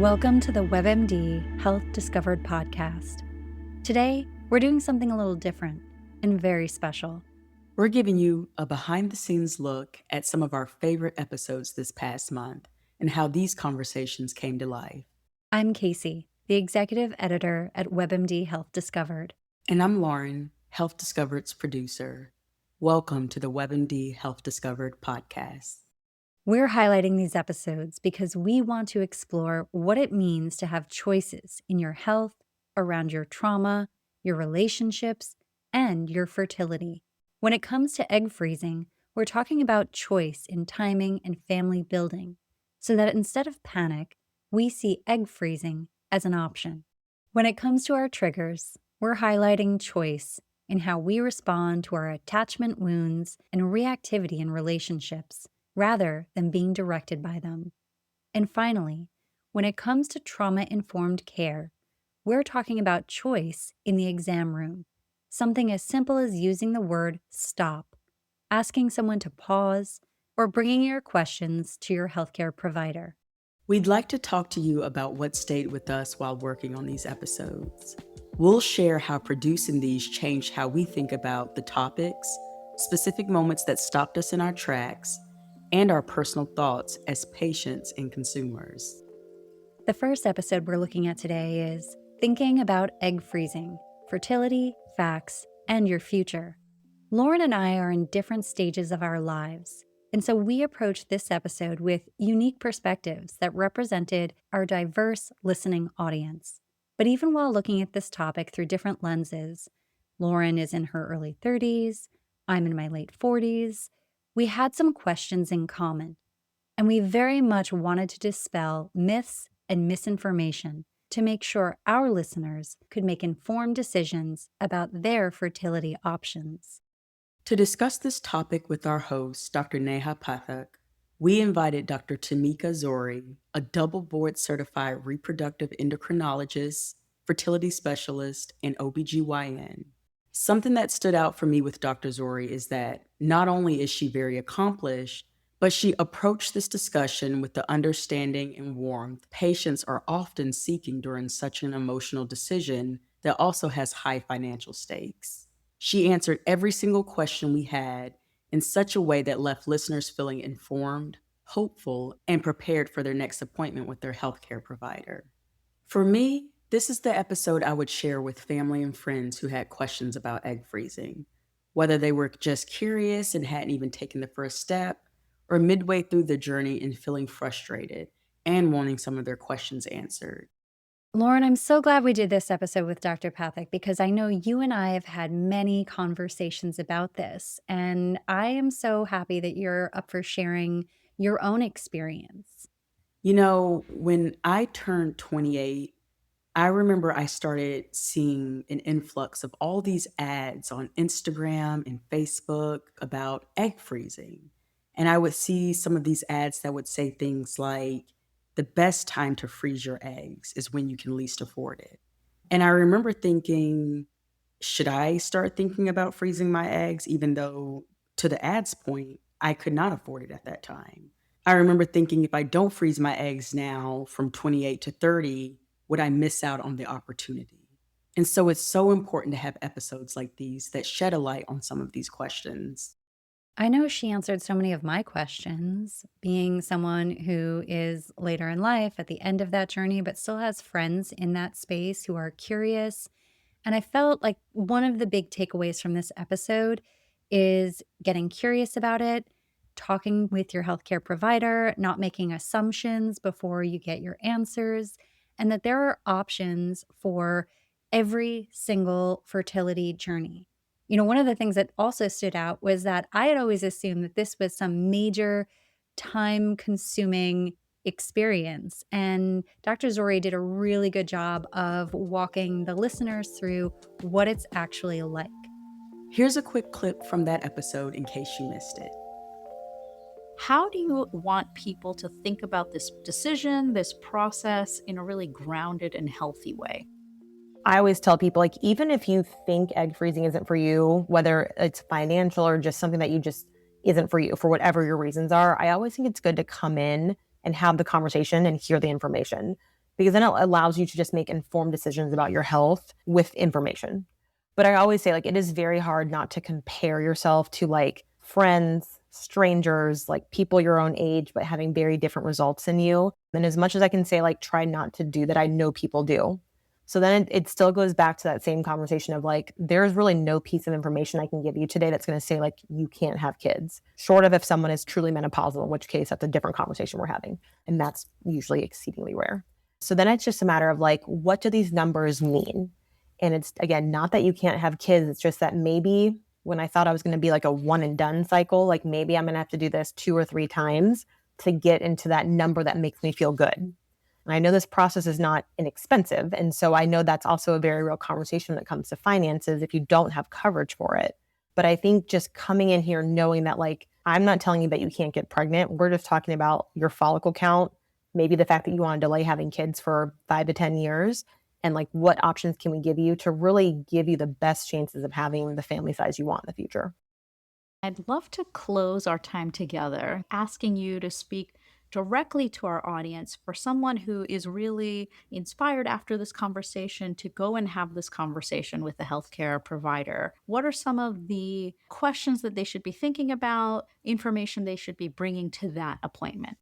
Welcome to the WebMD Health Discovered podcast. Today, we're doing something a little different and very special. We're giving you a behind-the-scenes look at some of our favorite episodes this past month and how these conversations came to life. I'm Casey, the executive editor at WebMD Health Discovered. And I'm Lauren, Health Discovered's producer. Welcome to the WebMD Health Discovered podcast. We're highlighting these episodes because we want to explore what it means to have choices in your health, around your trauma, your relationships, and your fertility. When it comes to egg freezing, we're talking about choice in timing and family building, so that instead of panic, we see egg freezing as an option. When it comes to our triggers, we're highlighting choice in how we respond to our attachment wounds and reactivity in relationships, rather than being directed by them. And finally, when it comes to trauma-informed care, we're talking about choice in the exam room, something as simple as using the word stop, asking someone to pause, or bringing your questions to your healthcare provider. We'd like to talk to you about what stayed with us while working on these episodes. We'll share how producing these changed how we think about the topics, specific moments that stopped us in our tracks, and our personal thoughts as patients and consumers. The first episode we're looking at today is Thinking About Egg Freezing, Fertility, Facts, and Your Future. Lauren and I are in different stages of our lives, and so we approached this episode with unique perspectives that represented our diverse listening audience. But even while looking at this topic through different lenses, Lauren is in her early 30s, I'm in my late 40s, we had some questions in common, and we very much wanted to dispel myths and misinformation to make sure our listeners could make informed decisions about their fertility options. To discuss this topic with our host, Dr. Neha Pathak, we invited Dr. Tamika Zori, a double board certified reproductive endocrinologist, fertility specialist, and OBGYN. Something that stood out for me with Dr. Zori is that not only is she very accomplished, but she approached this discussion with the understanding and warmth patients are often seeking during such an emotional decision that also has high financial stakes. She answered every single question we had in such a way that left listeners feeling informed, hopeful, and prepared for their next appointment with their healthcare provider. For me, this is the episode I would share with family and friends who had questions about egg freezing, whether they were just curious and hadn't even taken the first step, or midway through the journey and feeling frustrated and wanting some of their questions answered. Lauren, I'm so glad we did this episode with Dr. Pathak because I know you and I have had many conversations about this, and I am so happy that you're up for sharing your own experience. You know, when I turned 28, I remember I started seeing an influx of all these ads on Instagram and Facebook about egg freezing. And I would see some of these ads that would say things like, the best time to freeze your eggs is when you can least afford it. And I remember thinking, should I start thinking about freezing my eggs, even though to the ad's point, I could not afford it at that time? I remember thinking if I don't freeze my eggs now from 28 to 30, would I miss out on the opportunity? And so it's so important to have episodes like these that shed a light on some of these questions. I know she answered so many of my questions, being someone who is later in life at the end of that journey, but still has friends in that space who are curious. And I felt like one of the big takeaways from this episode is getting curious about it, talking with your healthcare provider, not making assumptions before you get your answers, and that there are options for every single fertility journey. You know, one of the things that also stood out was that I had always assumed that this was some major time-consuming experience. And Dr. Zori did a really good job of walking the listeners through what it's actually like. Here's a quick clip from that episode in case you missed it. How do you want people to think about this decision, this process in a really grounded and healthy way? I always tell people, like, even if you think egg freezing isn't for you, whether it's financial or just something that you just isn't for you for whatever your reasons are, I always think it's good to come in and have the conversation and hear the information. because then it allows you to just make informed decisions about your health with information. But I always say, like, it is very hard not to compare yourself to like friends, strangers, like people your own age, but having very different results than you. And as much as I can say, like, try not to do that, I know people do. So then it still goes back to that same conversation of like, there's really no piece of information I can give you today that's going to say, like, you can't have kids, short of if someone is truly menopausal, in which case that's a different conversation we're having. And that's usually exceedingly rare. So then it's just a matter of like, what do these numbers mean? And it's, again, not that you can't have kids. It's just that maybe when I thought I was going to be like a one and done cycle, like maybe I'm going to have to do this 2 or 3 times to get into that number that makes me feel good. And I know this process is not inexpensive. And so I know that's also a very real conversation when it comes to finances if you don't have coverage for it. But I think just coming in here knowing that, like, I'm not telling you that you can't get pregnant. We're just talking about your follicle count, maybe the fact that you want to delay having kids for 5 to 10 years, and like what options can we give you to really give you the best chances of having the family size you want in the future. I'd love to close our time together asking you to speak directly to our audience for someone who is really inspired after this conversation to go and have this conversation with a healthcare provider. What are some of the questions that they should be thinking about, information they should be bringing to that appointment?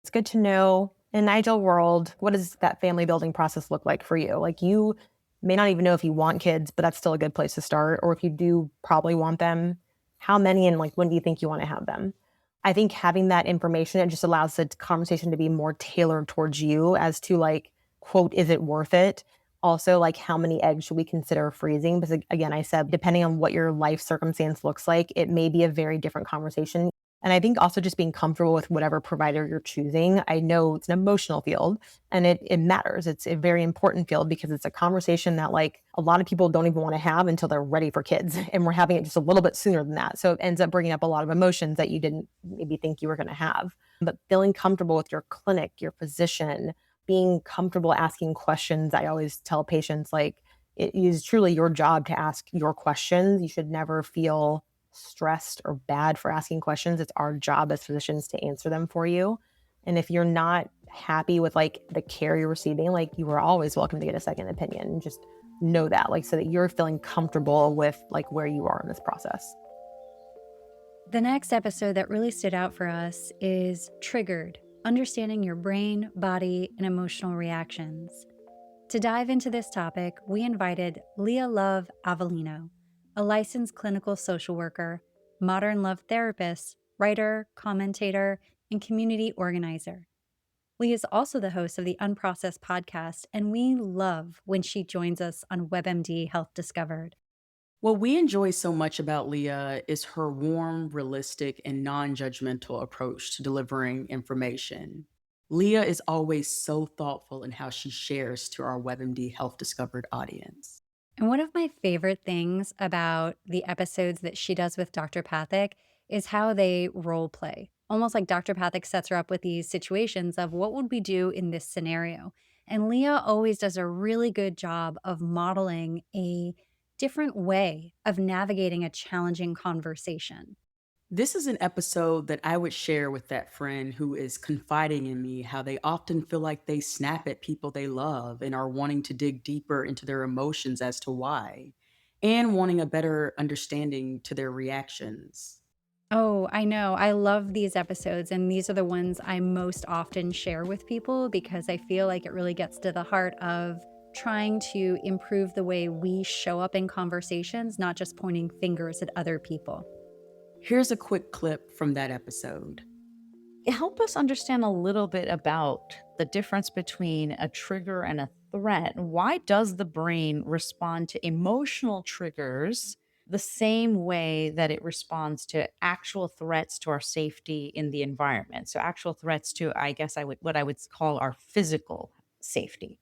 It's good to know in an ideal world, what does that family building process look like for you? Like, you may not even know if you want kids, but that's still a good place to start. Or if you do probably want them, how many and like when do you think you want to have them? I think having that information, it just allows the conversation to be more tailored towards you as to like, quote, is it worth it? Also, like, how many eggs should we consider freezing? Because again, I said, depending on what your life circumstance looks like, it may be a very different conversation. And I think also just being comfortable with whatever provider you're choosing. I know it's an emotional field and it matters. It's a very important field because it's a conversation that like a lot of people don't even want to have until they're ready for kids. And we're having it just a little bit sooner than that. So it ends up bringing up a lot of emotions that you didn't maybe think you were going to have. But feeling comfortable with your clinic, your physician, being comfortable asking questions. I always tell patients, like, it is truly your job to ask your questions. You should never feel stressed or bad for asking questions. It's our job as physicians to answer them for you. And if you're not happy with like the care you're receiving, like, you are always welcome to get a second opinion. Just know that, like, so that you're feeling comfortable with like where you are in this process. The next episode that really stood out for us is Triggered, Understanding Your Brain, Body, and Emotional Reactions. To dive into this topic, we invited Leah Love Avellino, a licensed clinical social worker, modern love therapist, writer, commentator, and community organizer. Leah is also the host of the Unprocessed podcast, and we love when she joins us on WebMD Health Discovered. What we enjoy so much about Leah is her warm, realistic, and non judgmental approach to delivering information. Leah is always so thoughtful in how she shares to our WebMD Health Discovered audience. And one of my favorite things about the episodes that she does with Dr. Pathak is how they role play. Almost like Dr. Pathak sets her up with these situations of what would we do in this scenario. And Leah always does a really good job of modeling a different way of navigating a challenging conversation. This is an episode that I would share with that friend who is confiding in me how they often feel like they snap at people they love and are wanting to dig deeper into their emotions as to why, and wanting a better understanding to their reactions. Oh, I know. I love these episodes, and these are the ones I most often share with people because I feel like it really gets to the heart of trying to improve the way we show up in conversations, not just pointing fingers at other people. Here's a quick clip from that episode. Help us understand a little bit about the difference between a trigger and a threat. Why does the brain respond to emotional triggers the same way that it responds to actual threats to our safety in the environment? So, actual threats to, I guess, what I would call our physical safety.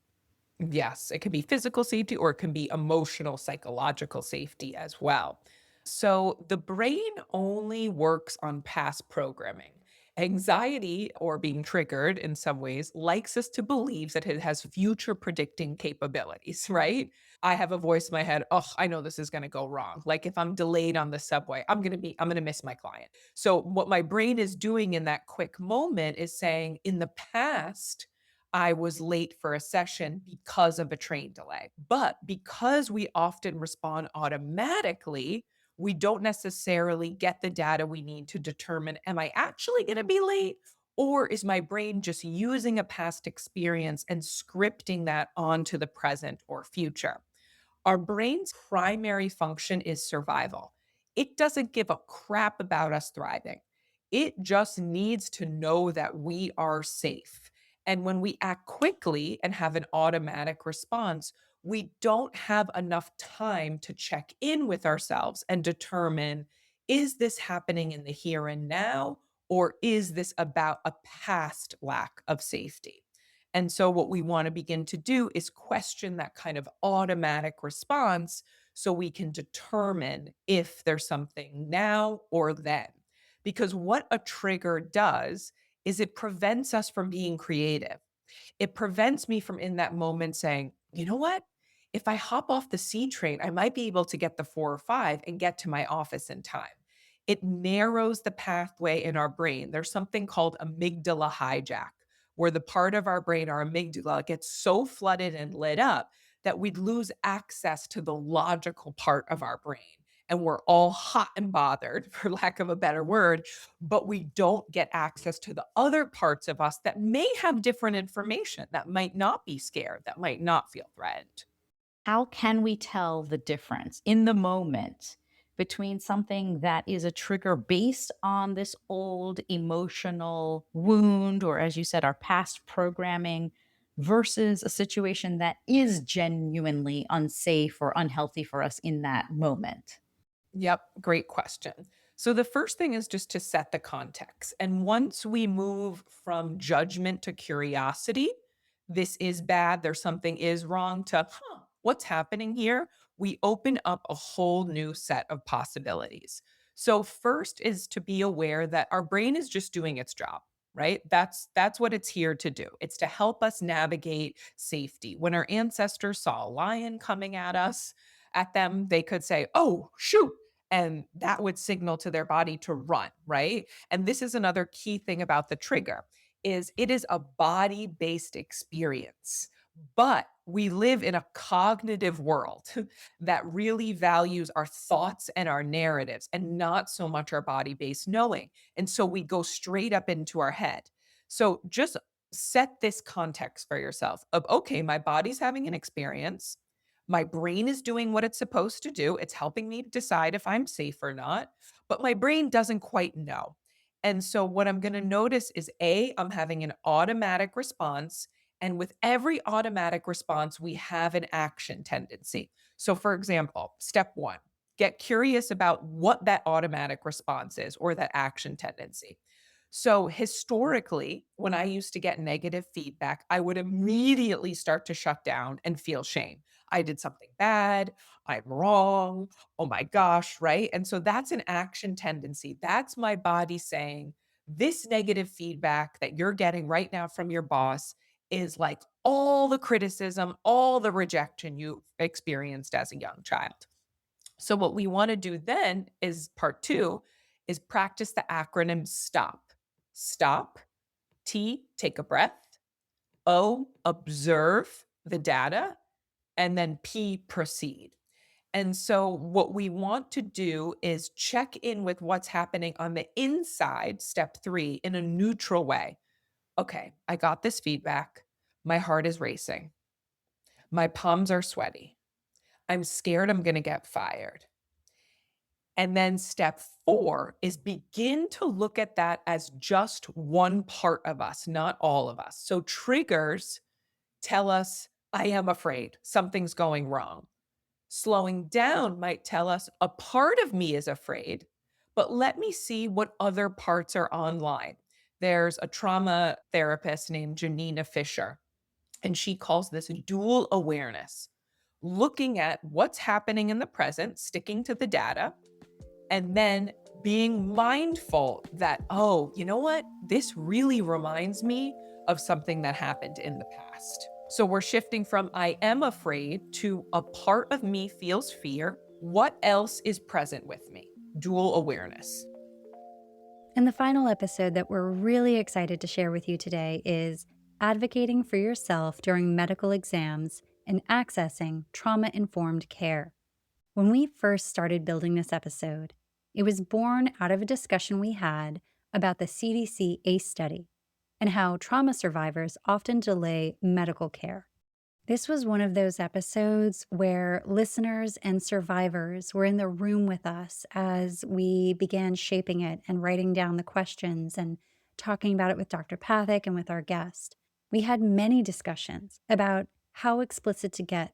Yes, it can be physical safety or it can be emotional, psychological safety as well. So the brain only works on past programming. Anxiety, or being triggered in some ways, likes us to believe that it has future predicting capabilities, right? I have a voice in my head, oh, I know this is going to go wrong. Like if I'm delayed on the subway, I'm going to miss my client. So what my brain is doing in that quick moment is saying, in the past, I was late for a session because of a train delay. But because we often respond automatically, we don't necessarily get the data we need to determine, am I actually going to be late? Or is my brain just using a past experience and scripting that onto the present or future? Our brain's primary function is survival. It doesn't give a crap about us thriving. It just needs to know that we are safe. And when we act quickly and have an automatic response, we don't have enough time to check in with ourselves and determine, is this happening in the here and now, or is this about a past lack of safety? And so, what we want to begin to do is question that kind of automatic response so we can determine if there's something now or then. Because what a trigger does is it prevents us from being creative. It prevents me from in that moment saying, you know what? If I hop off the C train, I might be able to get the 4 or 5 and get to my office in time. It narrows the pathway in our brain. There's something called amygdala hijack, where the part of our brain, our amygdala, gets so flooded and lit up that we'd lose access to the logical part of our brain. And we're all hot and bothered, for lack of a better word, but we don't get access to the other parts of us that may have different information, that might not be scared, that might not feel threatened. How can we tell the difference in the moment between something that is a trigger based on this old emotional wound, or as you said, our past programming, versus a situation that is genuinely unsafe or unhealthy for us in that moment? Yep, great question. So the first thing is just to set the context. And once we move from judgment to curiosity, this is bad, there's something is wrong, to, what's happening here? We open up a whole new set of possibilities. So first is to be aware that our brain is just doing its job, right? That's what it's here to do. It's to help us navigate safety. When our ancestors saw a lion coming at them, they could say, "Oh, shoot." And that would signal to their body to run, right? And this is another key thing about the trigger, is it is a body-based experience. But we live in a cognitive world that really values our thoughts and our narratives and not so much our body-based knowing. And so we go straight up into our head. So just set this context for yourself of, okay, my body's having an experience. My brain is doing what it's supposed to do. It's helping me decide if I'm safe or not, but my brain doesn't quite know. And so, what I'm going to notice is I'm having an automatic response. And with every automatic response, we have an action tendency. So, for example, step one, get curious about what that automatic response is or that action tendency. So, historically, when I used to get negative feedback, I would immediately start to shut down and feel shame. I did something bad. I'm wrong. Oh my gosh. Right. And so that's an action tendency. That's my body saying, this negative feedback that you're getting right now from your boss is like all the criticism, all the rejection you experienced as a young child. So, what we want to do then is part two is practice the acronym STOP. STOP. T, take a breath. O, observe the data. And then P, proceed. And so, what we want to do is check in with what's happening on the inside, step three, in a neutral way. Okay, I got this feedback. My heart is racing. My palms are sweaty. I'm scared I'm going to get fired. And then step four is begin to look at that as just one part of us, not all of us. So triggers tell us, I am afraid something's going wrong. Slowing down might tell us a part of me is afraid, but let me see what other parts are online. There's a trauma therapist named Janina Fisher, and she calls this dual awareness, looking at what's happening in the present, sticking to the data, and then being mindful that, oh, you know what? This really reminds me of something that happened in the past. So we're shifting from I am afraid to a part of me feels fear. What else is present with me? Dual awareness. And the final episode that we're really excited to share with you today is advocating for yourself during medical exams and accessing trauma informed care. When we first started building this episode, it was born out of a discussion we had about the CDC ACE study and how trauma survivors often delay medical care. This was one of those episodes where listeners and survivors were in the room with us as we began shaping it and writing down the questions and talking about it with Dr. Pathak and with our guest. We had many discussions about how explicit to get,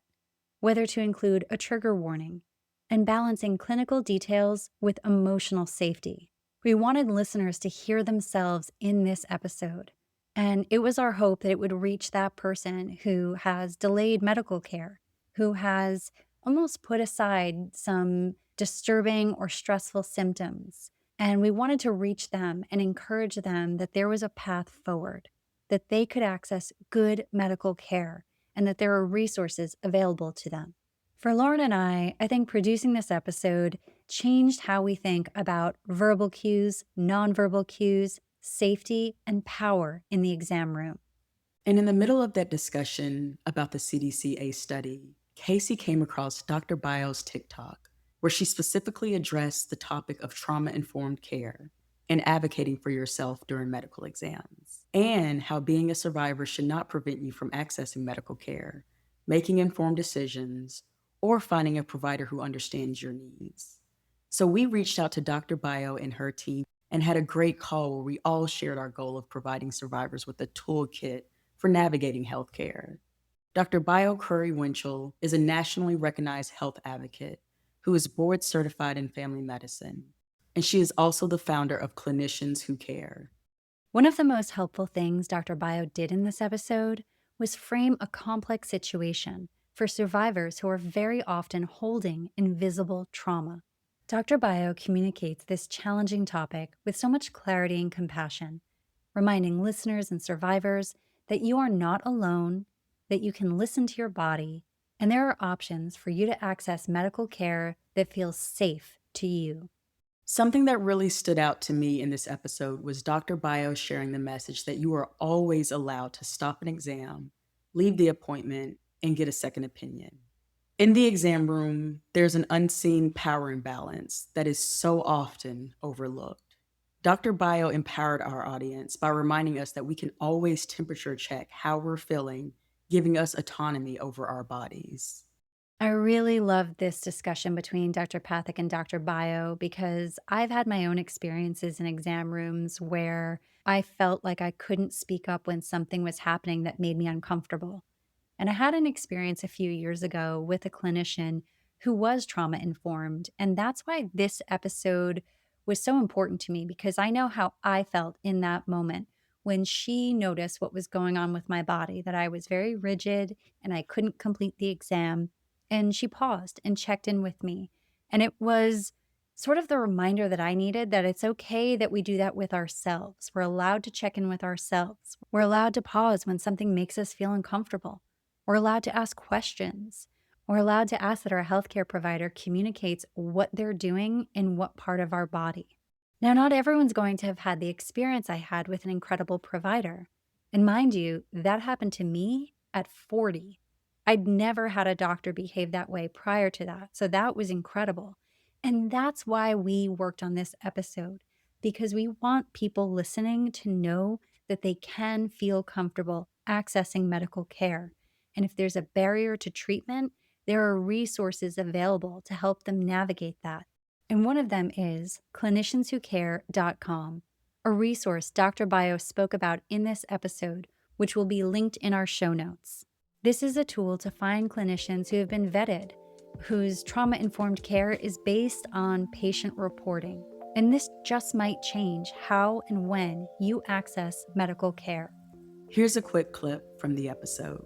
whether to include a trigger warning, and balancing clinical details with emotional safety. We wanted listeners to hear themselves in this episode, and it was our hope that it would reach that person who has delayed medical care, who has almost put aside some disturbing or stressful symptoms. And we wanted to reach them and encourage them that there was a path forward, that they could access good medical care, and that there are resources available to them. For Lauren and I think producing this episode changed how we think about verbal cues, nonverbal cues, safety, and power in the exam room. And in the middle of that discussion about the CDCA study, Casey came across Dr. Bio's TikTok, where she specifically addressed the topic of trauma informed care and advocating for yourself during medical exams, and how being a survivor should not prevent you from accessing medical care, making informed decisions, or finding a provider who understands your needs. So we reached out to Dr. Bio and her team and had a great call where we all shared our goal of providing survivors with a toolkit for navigating healthcare. Dr. Bio Curry Winchell is a nationally recognized health advocate who is board certified in family medicine, and she is also the founder of Clinicians Who Care. One of the most helpful things Dr. Bio did in this episode was frame a complex situation for survivors who are very often holding invisible trauma. Dr. Bio communicates this challenging topic with so much clarity and compassion, reminding listeners and survivors that you are not alone, that you can listen to your body, and there are options for you to access medical care that feels safe to you. Something that really stood out to me in this episode was Dr. Bio sharing the message that you are always allowed to stop an exam, leave the appointment, and get a second opinion. In the exam room, there's an unseen power imbalance that is so often overlooked. Dr. Bio empowered our audience by reminding us that we can always temperature check how we're feeling, giving us autonomy over our bodies. I really loved this discussion between Dr. Pathak and Dr. Bio because I've had my own experiences in exam rooms where I felt like I couldn't speak up when something was happening that made me uncomfortable. And I had an experience a few years ago with a clinician who was trauma informed. And that's why this episode was so important to me because I know how I felt in that moment when she noticed what was going on with my body, that I was very rigid and I couldn't complete the exam. And she paused and checked in with me. And it was sort of the reminder that I needed that it's okay that we do that with ourselves. We're allowed to check in with ourselves. We're allowed to pause when something makes us feel uncomfortable. We're allowed to ask questions. We're allowed to ask that our healthcare provider communicates what they're doing in what part of our body. Now, not everyone's going to have had the experience I had with an incredible provider. And mind you, that happened to me at 40. I'd never had a doctor behave that way prior to that. So that was incredible. And that's why we worked on this episode, because we want people listening to know that they can feel comfortable accessing medical care. And if there's a barrier to treatment, there are resources available to help them navigate that. And one of them is clinicianswhocare.com, a resource Dr. Bio spoke about in this episode, which will be linked in our show notes. This is a tool to find clinicians who have been vetted, whose trauma-informed care is based on patient reporting. And this just might change how and when you access medical care. Here's a quick clip from the episode.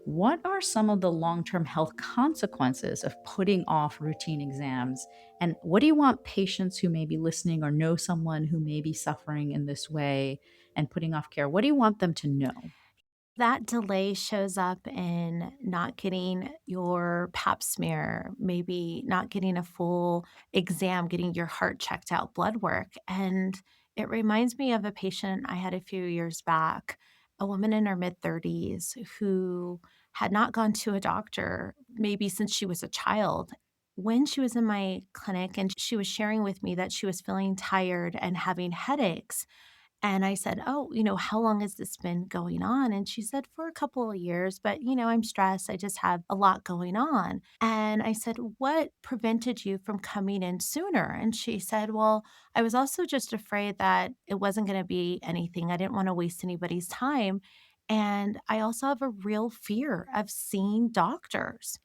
What are some of the long-term health consequences of putting off routine exams? And what do you want patients who may be listening or know someone who may be suffering in this way and putting off care? What do you want them to know? That delay shows up in not getting your pap smear, maybe not getting a full exam, getting your heart checked out, blood work. And it reminds me of a patient I had a few years back. a woman in her mid 30s who had not gone to a doctor maybe since she was a child. When she was in my clinic and she was sharing with me that she was feeling tired and having headaches, and I said, "Oh, how long has this been going on?" And she said, "For a couple of years, but I'm stressed. I just have a lot going on." And I said, "What prevented you from coming in sooner?" And she said, "Well, I was also just afraid that it wasn't going to be anything. I didn't want to waste anybody's time. And I also have a real fear of seeing doctors."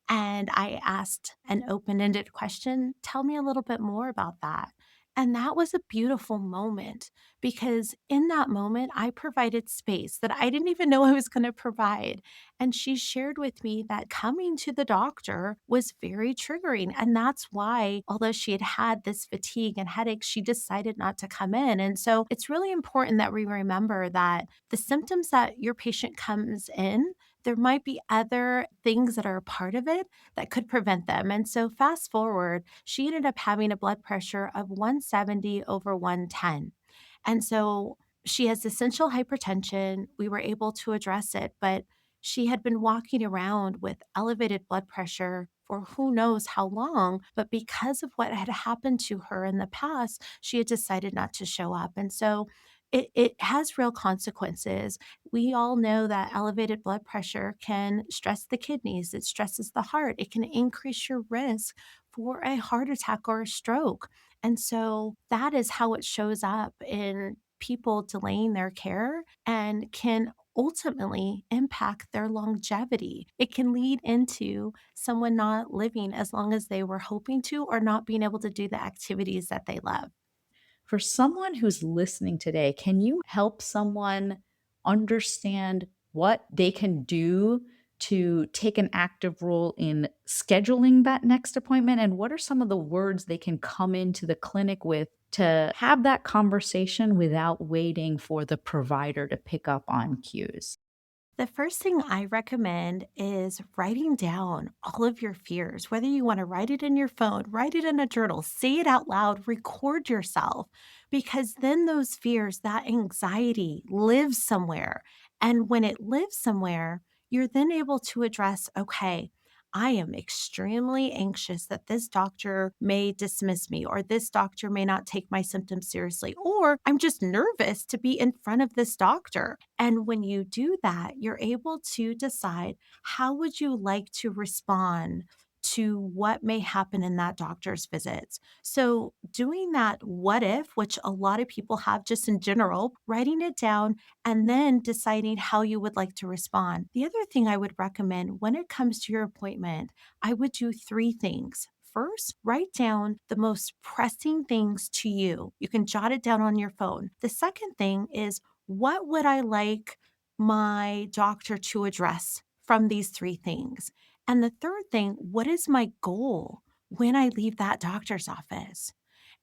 And I asked an open ended question, "Tell me a little bit more about that." And that was a beautiful moment because in that moment, I provided space that I didn't even know I was going to provide. And she shared with me that coming to the doctor was very triggering. And that's why, although she had had this fatigue and headache, she decided not to come in. And so it's really important that we remember that the symptoms that your patient comes in, there might be other things that are a part of it that could prevent them. And so, fast forward, she ended up having a blood pressure of 170 over 110. And so, she has essential hypertension. We were able to address it, but she had been walking around with elevated blood pressure for who knows how long. But because of what had happened to her in the past, she had decided not to show up. And so, it has real consequences. We all know that elevated blood pressure can stress the kidneys, it stresses the heart, it can increase your risk for a heart attack or a stroke. And so that is how it shows up in people delaying their care and can ultimately impact their longevity. It can lead into someone not living as long as they were hoping to or not being able to do the activities that they love. For someone who's listening today, can you help someone understand what they can do to take an active role in scheduling that next appointment? And what are some of the words they can come into the clinic with to have that conversation without waiting for the provider to pick up on cues? The first thing I recommend is writing down all of your fears, whether you want to write it in your phone, write it in a journal, say it out loud, record yourself, because then those fears, that anxiety lives somewhere. And when it lives somewhere, you're then able to address, okay, I am extremely anxious that this doctor may dismiss me, or this doctor may not take my symptoms seriously, or I'm just nervous to be in front of this doctor. And when you do that, you're able to decide how would you like to respond to what may happen in that doctor's visits. So, doing that what if, which a lot of people have just in general, writing it down and then deciding how you would like to respond. The other thing I would recommend when it comes to your appointment, I would do three things. First, write down the most pressing things to you. You can jot it down on your phone. The second thing is, what would I like my doctor to address from these three things? And the third thing, what is my goal when I leave that doctor's office?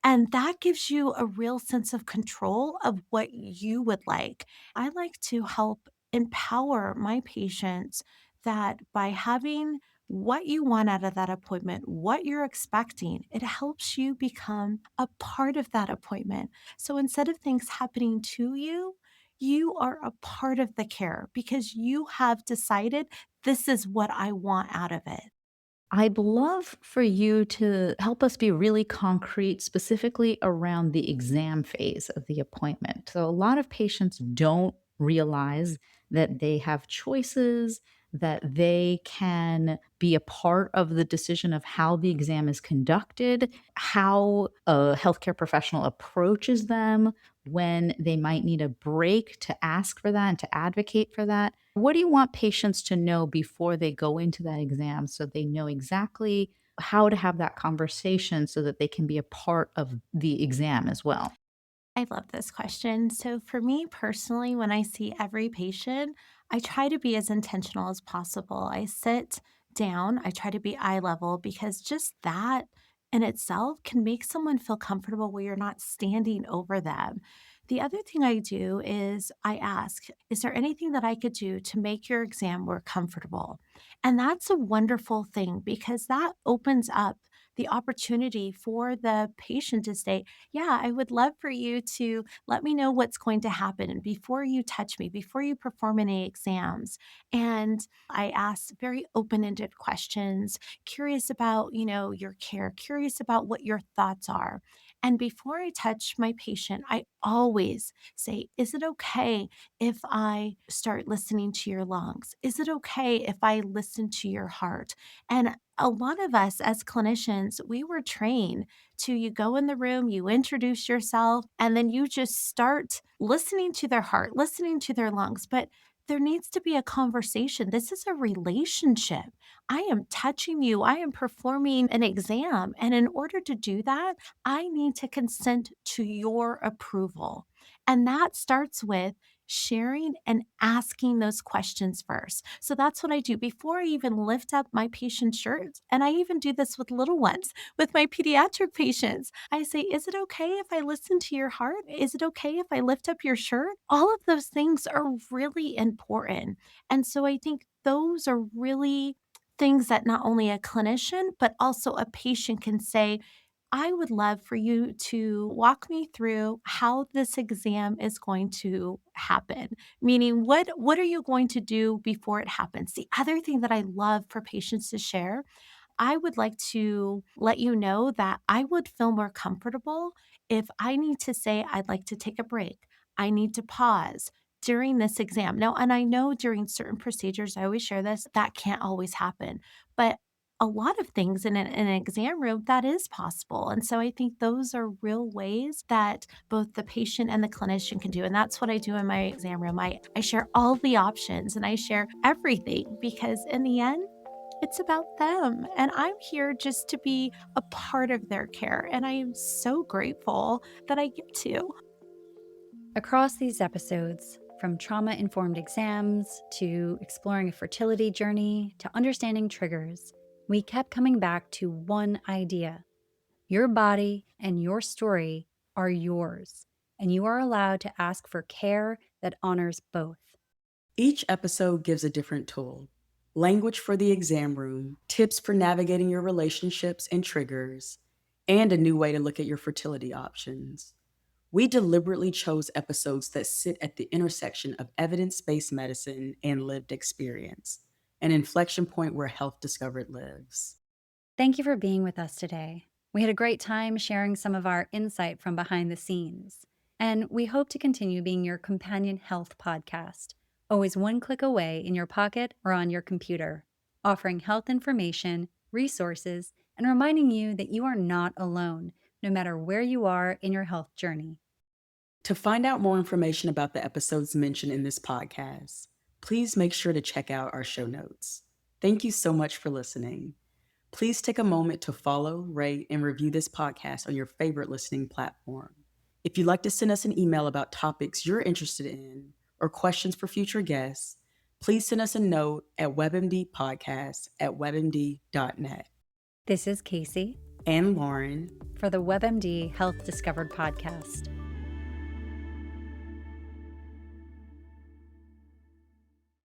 And that gives you a real sense of control of what you would like. I like to help empower my patients that by having what you want out of that appointment, what you're expecting, it helps you become a part of that appointment. So instead of things happening to you, you are a part of the care because you have decided this is what I want out of it. I'd love for you to help us be really concrete, specifically around the exam phase of the appointment. So, a lot of patients don't realize that they have choices, that they can be a part of the decision of how the exam is conducted, how a healthcare professional approaches them, when they might need a break to ask for that and to advocate for that. What do you want patients to know before they go into that exam so they know exactly how to have that conversation so that they can be a part of the exam as well? I love this question. So, for me personally, when I see every patient, I try to be as intentional as possible. I sit down, I try to be eye level because just that in itself can make someone feel comfortable where you're not standing over them. The other thing I do is I ask, is there anything that I could do to make your exam more comfortable? And that's a wonderful thing because that opens up the opportunity for the patient to say, yeah, I would love for you to let me know what's going to happen before you touch me, before you perform any exams. And I ask very open-ended questions, curious about, your care, curious about what your thoughts are. And before I touch my patient, I always say, is it okay if I start listening to your lungs? Is it okay if I listen to your heart? And a lot of us as clinicians, we were trained to you go in the room, you introduce yourself, and then you just start listening to their heart, listening to their lungs. But there needs to be a conversation. This is a relationship. I am touching you, I am performing an exam. And in order to do that, I need to consent to your approval. And that starts with sharing and asking those questions first. So that's what I do before I even lift up my patient's shirt. And I even do this with little ones, with my pediatric patients. I say, is it okay if I listen to your heart? Is it okay if I lift up your shirt? All of those things are really important. And so I think those are really things that not only a clinician, but also a patient can say, I would love for you to walk me through how this exam is going to happen. Meaning, what are you going to do before it happens? The other thing that I love for patients to share, I would like to let you know that I would feel more comfortable if I need to say, I'd like to take a break. I need to pause during this exam. Now, and I know during certain procedures, I always share this, that can't always happen. But a lot of things in an exam room, that is possible. And so I think those are real ways that both the patient and the clinician can do. And that's what I do in my exam room. I share all the options and I share everything because in the end, it's about them. And I'm here just to be a part of their care. And I am so grateful that I get to. Across these episodes, from trauma-informed exams to exploring a fertility journey to understanding triggers, we kept coming back to one idea. Your body and your story are yours, and you are allowed to ask for care that honors both. Each episode gives a different tool: language for the exam room, tips for navigating your relationships and triggers, and a new way to look at your fertility options. We deliberately chose episodes that sit at the intersection of evidence based medicine and lived experience, an inflection point where health discovered lives. Thank you for being with us today. We had a great time sharing some of our insight from behind the scenes, and we hope to continue being your companion health podcast, always one click away in your pocket or on your computer, offering health information, resources, and reminding you that you are not alone, no matter where you are in your health journey. To find out more information about the episodes mentioned in this podcast, please make sure to check out our show notes. Thank you so much for listening. Please take a moment to follow, rate, and review this podcast on your favorite listening platform. If you'd like to send us an email about topics you're interested in or questions for future guests, please send us a note at webmdpodcast@webmd.net. This is Casey And Lauren. for the WebMD Health Discovered podcast.